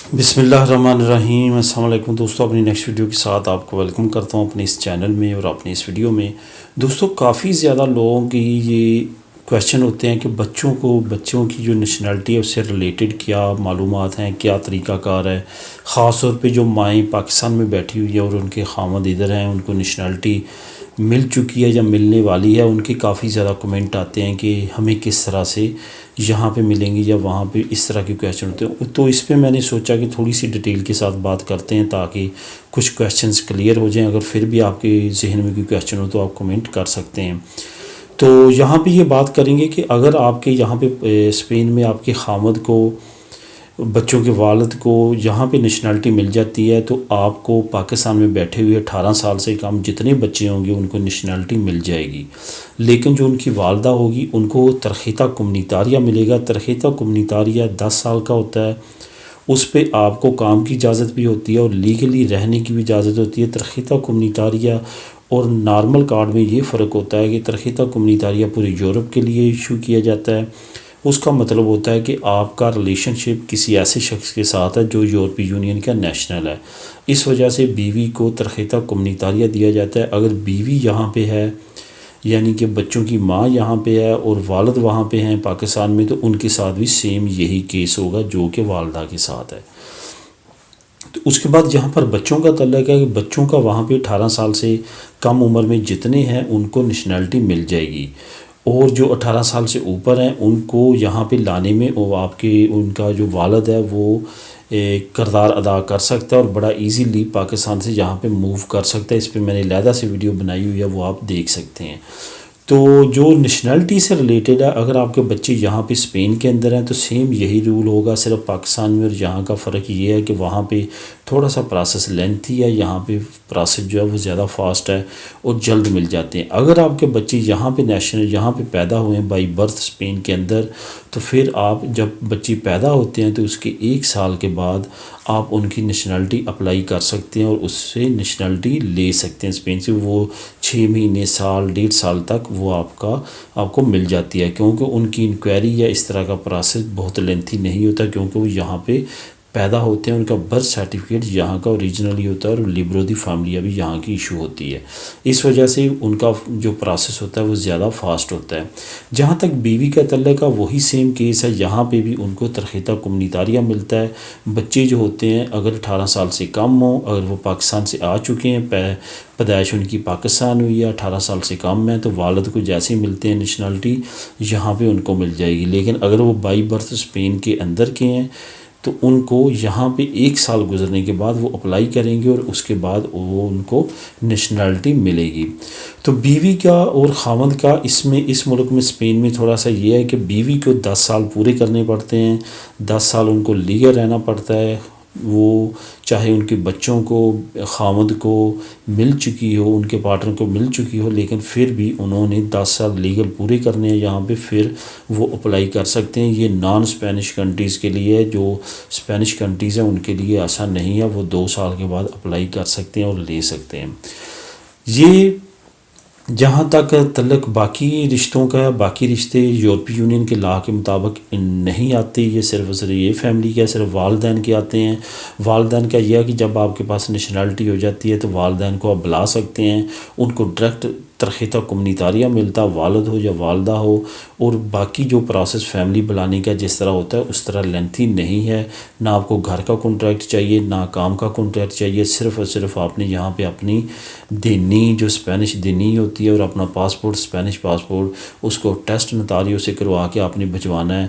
بسم اللہ الرحمن الرحیم۔ السلام علیکم دوستو، اپنی نیکسٹ ویڈیو کے ساتھ آپ کو ویلکم کرتا ہوں اپنے اس چینل میں اور اپنی اس ویڈیو میں۔ دوستو کافی زیادہ لوگوں کی یہ کویشچن ہوتے ہیں کہ بچوں کی جو نیشنلٹی ہے اس سے ریلیٹڈ کیا معلومات ہیں، کیا طریقہ کار ہے، خاص طور پہ جو مائیں پاکستان میں بیٹھی ہوئی ہیں اور ان کے خامد ادھر ہیں، ان کو نیشنلٹی مل چکی ہے یا ملنے والی ہے، ان کے کافی زیادہ کمنٹ آتے ہیں کہ ہمیں کس طرح سے یہاں پہ ملیں گی یا وہاں پہ، اس طرح کے کویشچن ہوتے ہیں۔ تو اس پہ میں نے سوچا کہ تھوڑی سی ڈیٹیل کے ساتھ بات کرتے ہیں تاکہ کچھ کویشچنز کلیئر ہو جائیں۔ اگر پھر بھی آپ کے ذہن میں کوئی کویشچن ہو تو آپ کمنٹ کر سکتے ہیں۔ تو یہاں پہ یہ بات کریں گے کہ اگر آپ کے یہاں پہ اسپین میں آپ کے خامد کو، بچوں کے والد کو یہاں پہ نیشنلٹی مل جاتی ہے تو آپ کو پاکستان میں بیٹھے ہوئے 18 سال سے کم جتنے بچے ہوں گے ان کو نیشنلٹی مل جائے گی، لیکن جو ان کی والدہ ہوگی ان کو ترخیتہ کمنیتاریہ ملے گا۔ ترخیتہ کمنیتاریہ 10 سال کا ہوتا ہے، اس پہ آپ کو کام کی اجازت بھی ہوتی ہے اور لیگلی رہنے کی بھی اجازت ہوتی ہے۔ ترخیتہ کمنیتاریہ اور نارمل کارڈ میں یہ فرق ہوتا ہے کہ ترخیتہ کمنیتاریہ پورے یورپ کے لیے ایشو کیا جاتا ہے۔ اس کا مطلب ہوتا ہے کہ آپ کا ریلیشن شپ کسی ایسے شخص کے ساتھ ہے جو یورپی یونین کا نیشنل ہے، اس وجہ سے بیوی کو ترخیتہ کمنیتاریہ دیا جاتا ہے۔ اگر بیوی یہاں پہ ہے، یعنی کہ بچوں کی ماں یہاں پہ ہے اور والد وہاں پہ ہیں پاکستان میں، تو ان کے ساتھ بھی سیم یہی کیس ہوگا جو کہ والدہ کے ساتھ ہے۔ تو اس کے بعد یہاں پر بچوں کا تعلق ہے کہ بچوں کا وہاں پہ 18 سال سے کم عمر میں جتنے ہیں ان کو نیشنلٹی مل جائے گی، اور جو 18 سال سے اوپر ہیں ان کو یہاں پہ لانے میں ان کا جو والد ہے وہ کردار ادا کر سکتا ہے اور بڑا ایزیلی پاکستان سے یہاں پہ موو کر سکتا ہے۔ اس پہ میں نے علیحدہ سے ویڈیو بنائی ہوئی ہے، وہ آپ دیکھ سکتے ہیں۔ تو جو نیشنلٹی سے ریلیٹڈ ہے، اگر آپ کے بچے یہاں پہ اسپین کے اندر ہیں تو سیم یہی رول ہوگا، صرف پاکستان میں اور یہاں کا فرق یہ ہے کہ وہاں پہ تھوڑا سا پروسیس لینتھی ہے، یہاں پہ پروسیس جو ہے وہ زیادہ فاسٹ ہے اور جلد مل جاتے ہیں۔ اگر آپ کے بچے یہاں پہ یہاں پہ پیدا ہوئے ہیں بائی برتھ اسپین کے اندر، تو پھر آپ جب بچے پیدا ہوتے ہیں تو اس کے 1 سال کے بعد آپ ان کی نیشنلٹی اپلائی کر سکتے ہیں اور اس سے نیشنلٹی لے سکتے ہیں اسپین سے۔ وہ 6 مہینے، سال، 1.5 سال تک وہ آپ کو مل جاتی ہے، کیونکہ ان کی انکوائری یا اس طرح کا پروسیس بہت لینتھی نہیں ہوتا، کیونکہ وہ یہاں پہ پیدا ہوتے ہیں، ان کا برتھ سرٹیفکیٹ یہاں کا اوریجنلی ہوتا ہے اور لیبرو دی فیملی بھی یہاں کی ایشو ہوتی ہے، اس وجہ سے ان کا جو پروسیس ہوتا ہے وہ زیادہ فاسٹ ہوتا ہے۔ جہاں تک بیوی کا تعلق ہے وہی سیم کیس ہے، یہاں پہ بھی ان کو ترخیتہ کمنیتاریہ ملتا ہے۔ بچے جو ہوتے ہیں اگر 18 سال سے کم ہوں، اگر وہ پاکستان سے آ چکے ہیں، پیدائش ان کی پاکستان ہوئی ہے، 18 سال سے کم ہے، تو والد کو جیسے ملتے ہیں نیشنلٹی یہاں پہ ان کو مل جائے گی۔ لیکن اگر وہ بائی برتھ اسپین کے اندر کے ہیں تو ان کو یہاں پہ 1 سال گزرنے کے بعد وہ اپلائی کریں گے اور اس کے بعد وہ ان کو نیشنلٹی ملے گی۔ تو بیوی کا اور خاوند کا اس ملک میں اسپین میں تھوڑا سا یہ ہے کہ بیوی کو 10 سال پورے کرنے پڑتے ہیں، 10 سال ان کو لیگل رہنا پڑتا ہے، وہ چاہے ان کے بچوں کو، خاوند کو مل چکی ہو، ان کے پارٹنر کو مل چکی ہو، لیکن پھر بھی انہوں نے 10 سال لیگل پورے کرنے ہیں یہاں پہ، پھر وہ اپلائی کر سکتے ہیں۔ یہ نان اسپینش کنٹریز کے لیے، جو اسپینش کنٹریز ہیں ان کے لیے ایسا نہیں ہے، وہ 2 سال کے بعد اپلائی کر سکتے ہیں اور لے سکتے ہیں۔ یہ جہاں تک تعلق باقی رشتوں کا ہے، باقی رشتے یورپی یونین کے لا کے مطابق نہیں آتے، یہ صرف یہ فیملی کا صرف والدین کے آتے ہیں۔ والدین کا یہ ہے کہ جب آپ کے پاس نیشنلٹی ہو جاتی ہے تو والدین کو آپ بلا سکتے ہیں، ان کو ڈائریکٹ ترخیتہ کمنیتاریہ ملتا، والد ہو یا والدہ ہو، اور باقی جو پروسیس فیملی بلانے کا جس طرح ہوتا ہے اس طرح لینتھی نہیں ہے، نہ آپ کو گھر کا کانٹریکٹ چاہیے، نہ کام کا کانٹریکٹ چاہیے، صرف اور صرف آپ نے یہاں پہ اپنی دینی جو اسپینش دینی ہوتی ہے اور اپنا پاسپورٹ، اسپینش پاسپورٹ، اس کو ٹیسٹ نتاریوں سے کروا کے آپ نے بھجوانا ہے،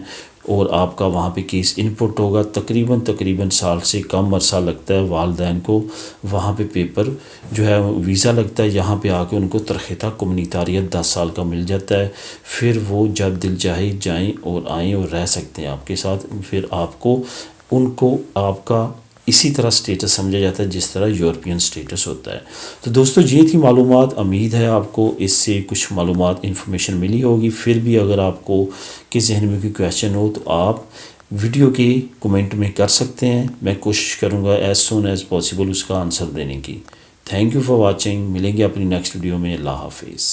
اور آپ کا وہاں پہ کیس انپٹ ہوگا۔ تقریباً سال سے کم عرصہ لگتا ہے والدین کو وہاں پہ پیپر جو ہے ویزا لگتا ہے، یہاں پہ آ کے ان کو ترخیتہ کمنیتاریہ 10 سال کا مل جاتا ہے، پھر وہ جب دل چاہے جائیں اور آئیں اور رہ سکتے ہیں آپ کے ساتھ۔ پھر ان کو آپ کا اسی طرح سٹیٹس سمجھا جاتا ہے جس طرح یورپین سٹیٹس ہوتا ہے۔ تو دوستو یہ تھی معلومات، امید ہے آپ کو اس سے کچھ معلومات انفارمیشن ملی ہوگی۔ پھر بھی اگر آپ کو کس ذہن میں کوئی کویشچن ہو تو آپ ویڈیو کے کومنٹ میں کر سکتے ہیں، میں کوشش کروں گا ایز سون ایز پاسبل اس کا آنسر دینے کی۔ تھینک یو فار واچنگ، ملیں گے اپنی نیکسٹ ویڈیو میں، اللہ حافظ۔